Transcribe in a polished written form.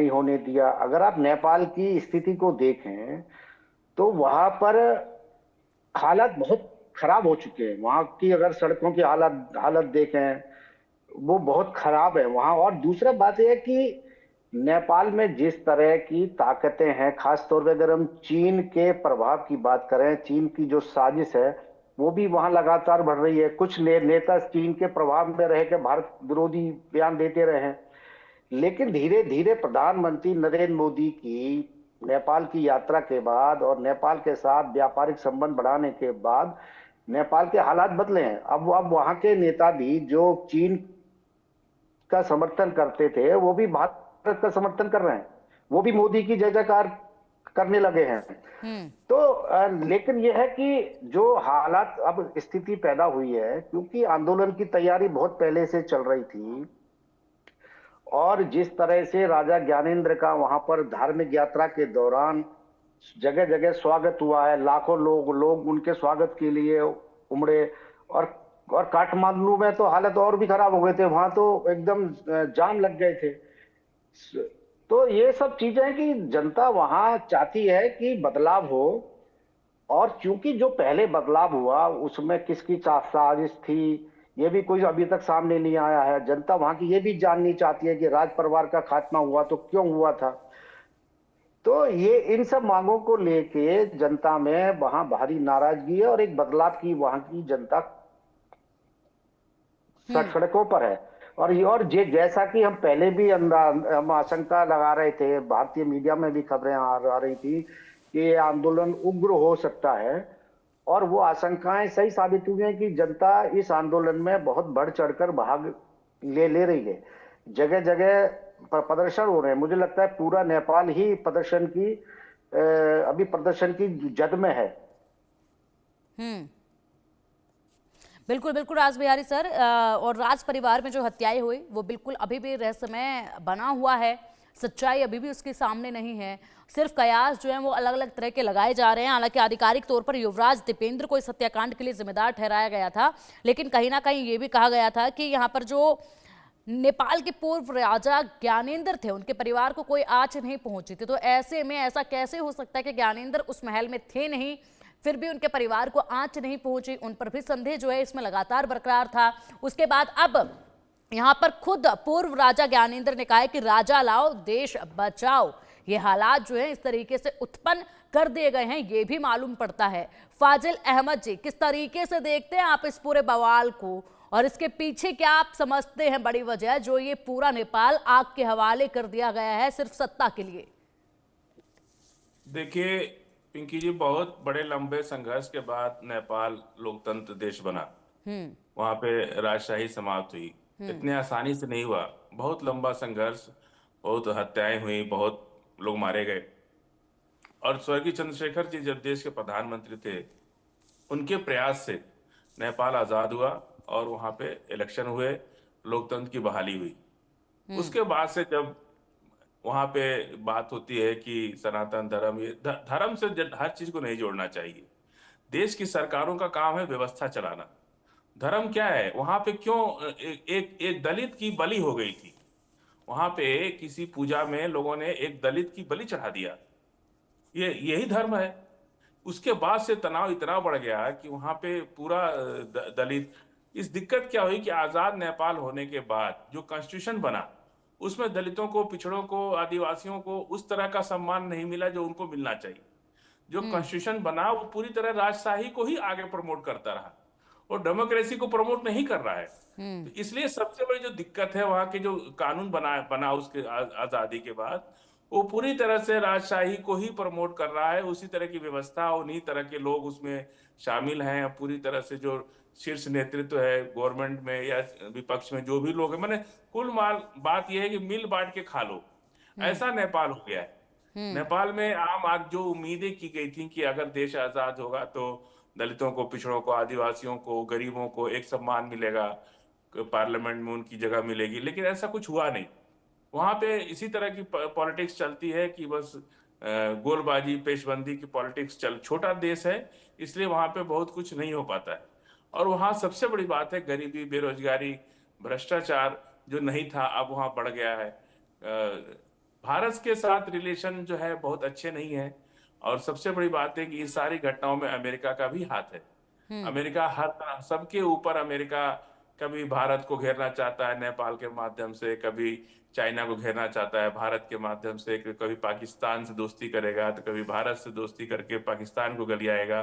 नहीं होने दिया। अगर आप नेपाल की स्थिति को देखें तो वहां पर हालात बहुत खराब हो चुके हैं। वहां की अगर सड़कों की हालत हालत देखें, वो बहुत खराब है वहां। और दूसरा बात यह है कि नेपाल में जिस तरह की ताकतें हैं, खास तौर पे अगर हम चीन के प्रभाव की बात करें, चीन की जो साजिश है वो भी वहां लगातार बढ़ रही है। कुछ नेता चीन के प्रभाव में रह के भारत विरोधी बयान देते रहे हैं, लेकिन धीरे धीरे प्रधानमंत्री नरेंद्र मोदी की नेपाल की यात्रा के बाद और नेपाल के साथ व्यापारिक संबंध बढ़ाने के बाद नेपाल के हालात बदले हैं। अब वहां के नेता भी जो चीन का समर्थन करते थे वो भी भारत का समर्थन कर रहे हैं, वो भी मोदी की जय जयकार करने लगे हैं। हम्म। तो लेकिन यह है कि जो हालात अब स्थिति पैदा हुई है, क्योंकि आंदोलन की तैयारी बहुत पहले से चल रही थी और जिस तरह से राजा ज्ञानेंद्र का वहां पर धार्मिक यात्रा के दौरान जगह जगह स्वागत हुआ है, लाखों लोग उनके स्वागत के लिए उमड़े। और और काठमांडू में तो हालत और भी खराब हो गए थे, वहां तो एकदम जाम लग गए थे। तो ये सब चीजें हैं कि जनता वहां चाहती है कि बदलाव हो। और क्योंकि जो पहले बदलाव हुआ उसमें किसकी साजिश थी, ये भी कोई अभी तक सामने नहीं आया है। जनता वहां की ये भी जाननी चाहती है कि राज परिवार का खात्मा हुआ तो क्यों हुआ था। तो ये इन सब मांगों को लेके जनता में वहां भारी नाराजगी है और एक बदलाव की वहां की जनता हम्म। सड़कों पर है। जैसा कि हम पहले भी हम आशंका लगा रहे थे, भारतीय मीडिया में भी खबरें आ रही थी कि ये आंदोलन उग्र हो सकता है। और वो आशंकाएं सही साबित हुई हैं कि जनता इस आंदोलन में बहुत बढ़ चढ़कर भाग ले रही है। जगह जगह प्रदर्शन हो रहे हैं। मुझे लगता है पूरा नेपाल ही अभी प्रदर्शन की जद में है। हम्म। बिल्कुल बिल्कुल राज बिहारी सर, और राज परिवार में जो हत्याएं हुई वो बिल्कुल अभी भी रहस्यमय बना हुआ है। सच्चाई अभी भी उसके सामने नहीं है। सिर्फ कयास जो है वो अलग अलग तरह के लगाए जा रहे हैं। हालांकि आधिकारिक तौर पर युवराज दीपेंद्र को इस हत्याकांड के लिए जिम्मेदार ठहराया गया था, लेकिन कहीं ना कहीं ये भी कहा गया था कि यहाँ पर जो नेपाल के पूर्व राजा ज्ञानेंद्र थे उनके परिवार को कोई आंच नहीं पहुंची थी। तो ऐसे में ऐसा कैसे हो सकता है कि ज्ञानेंद्र उस महल में थे नहीं, फिर भी उनके परिवार को आंच नहीं पहुंची? उन पर भी संदेह जो है इसमें लगातार बरकरार था। उसके बाद अब यहां पर खुद पूर्व राजा ज्ञानेंद्र ने कहा है कि राजा लाओ देश बचाओ। ये हालात जो है इस तरीके से उत्पन्न कर दिए गए हैं, ये भी मालूम पड़ता है। फाजिल अहमद जी, किस तरीके से देखते हैं आप इस पूरे बवाल को, और इसके पीछे क्या आप समझते हैं बड़ी वजह जो ये पूरा नेपाल आग के हवाले कर दिया गया है सिर्फ सत्ता के लिए? देखिए पिंकी जी, बहुत बड़े लंबे संघर्ष के बाद नेपाल लोकतंत्र देश बना। वहां पे राजशाही समाप्त हुई। इतने आसानी से नहीं हुआ, बहुत लंबा संघर्ष, बहुत हत्याएं हुई, बहुत लोग मारे गए। और स्वर्गीय चंद्रशेखर जी जब देश के प्रधानमंत्री थे, उनके प्रयास से नेपाल आजाद हुआ और वहां पे इलेक्शन हुए, लोकतंत्र की बहाली हुई। उसके बाद से जब वहां पे बात होती है कि सनातन धर्म, ये धर्म से हर चीज को नहीं जोड़ना चाहिए। देश की सरकारों का काम है व्यवस्था चलाना। धर्म क्या है? वहां पे क्यों एक दलित की बलि हो गई थी? वहां पे किसी पूजा में लोगों ने एक दलित की बलि चढ़ा दिया। यही धर्म है। उसके बाद से तनाव इतना बढ़ गया कि वहां पे पूरा दलित। इस दिक्कत क्या हुई कि आजाद नेपाल होने के बाद जो कॉन्स्टिट्यूशन बना, उसमें दलितों को, पिछड़ों को, आदिवासियों को उस तरह का सम्मान नहीं मिला जो उनको मिलना चाहिए। जो कॉन्स्टिट्यूशन बना वो पूरी तरह राजशाही को ही आगे प्रमोट करता रहा और डेमोक्रेसी को प्रमोट नहीं कर रहा है। तो इसलिए सबसे बड़ी जो दिक्कत है, वहां के जो कानून बना उसके आजादी के बाद, वो पूरी तरह से राजशाही को ही प्रमोट कर रहा है। उसी तरह की व्यवस्था, उन्हीं तरह के लोग उसमें शामिल हैं। पूरी तरह से जो शीर्ष नेतृत्व है गवर्नमेंट में या विपक्ष में, जो भी लोग हैं, मैंने कुल माल बात यह है कि मिल बांट के खा लो, ऐसा नेपाल हो गया है। नेपाल में आम आज जो उम्मीदें की गई थी कि अगर देश आजाद होगा तो दलितों को, पिछड़ों को, आदिवासियों को, गरीबों को एक सम्मान मिलेगा, पार्लियामेंट में उनकी जगह मिलेगी, लेकिन ऐसा कुछ हुआ नहीं। वहां पे इसी तरह की पॉलिटिक्स चलती है कि बस गोलबाजी, पेशबंदी की पॉलिटिक्स छोटा देश है, इसलिए वहां पे बहुत कुछ नहीं हो पाता है। और वहां सबसे बड़ी बात है गरीबी, बेरोजगारी, भ्रष्टाचार जो नहीं था अब वहां बढ़ गया है। भारत के साथ रिलेशन जो है बहुत अच्छे नहीं है। और सबसे बड़ी बात है कि इस सारी घटनाओं में अमेरिका का भी हाथ है। अमेरिका हर तरह सबके ऊपर, अमेरिका कभी भारत को घेरना चाहता है नेपाल के माध्यम से, कभी चाइना को घेरना चाहता है भारत के माध्यम से, कभी पाकिस्तान से दोस्ती करेगा तो कभी भारत से दोस्ती करके पाकिस्तान को गलियाएगा।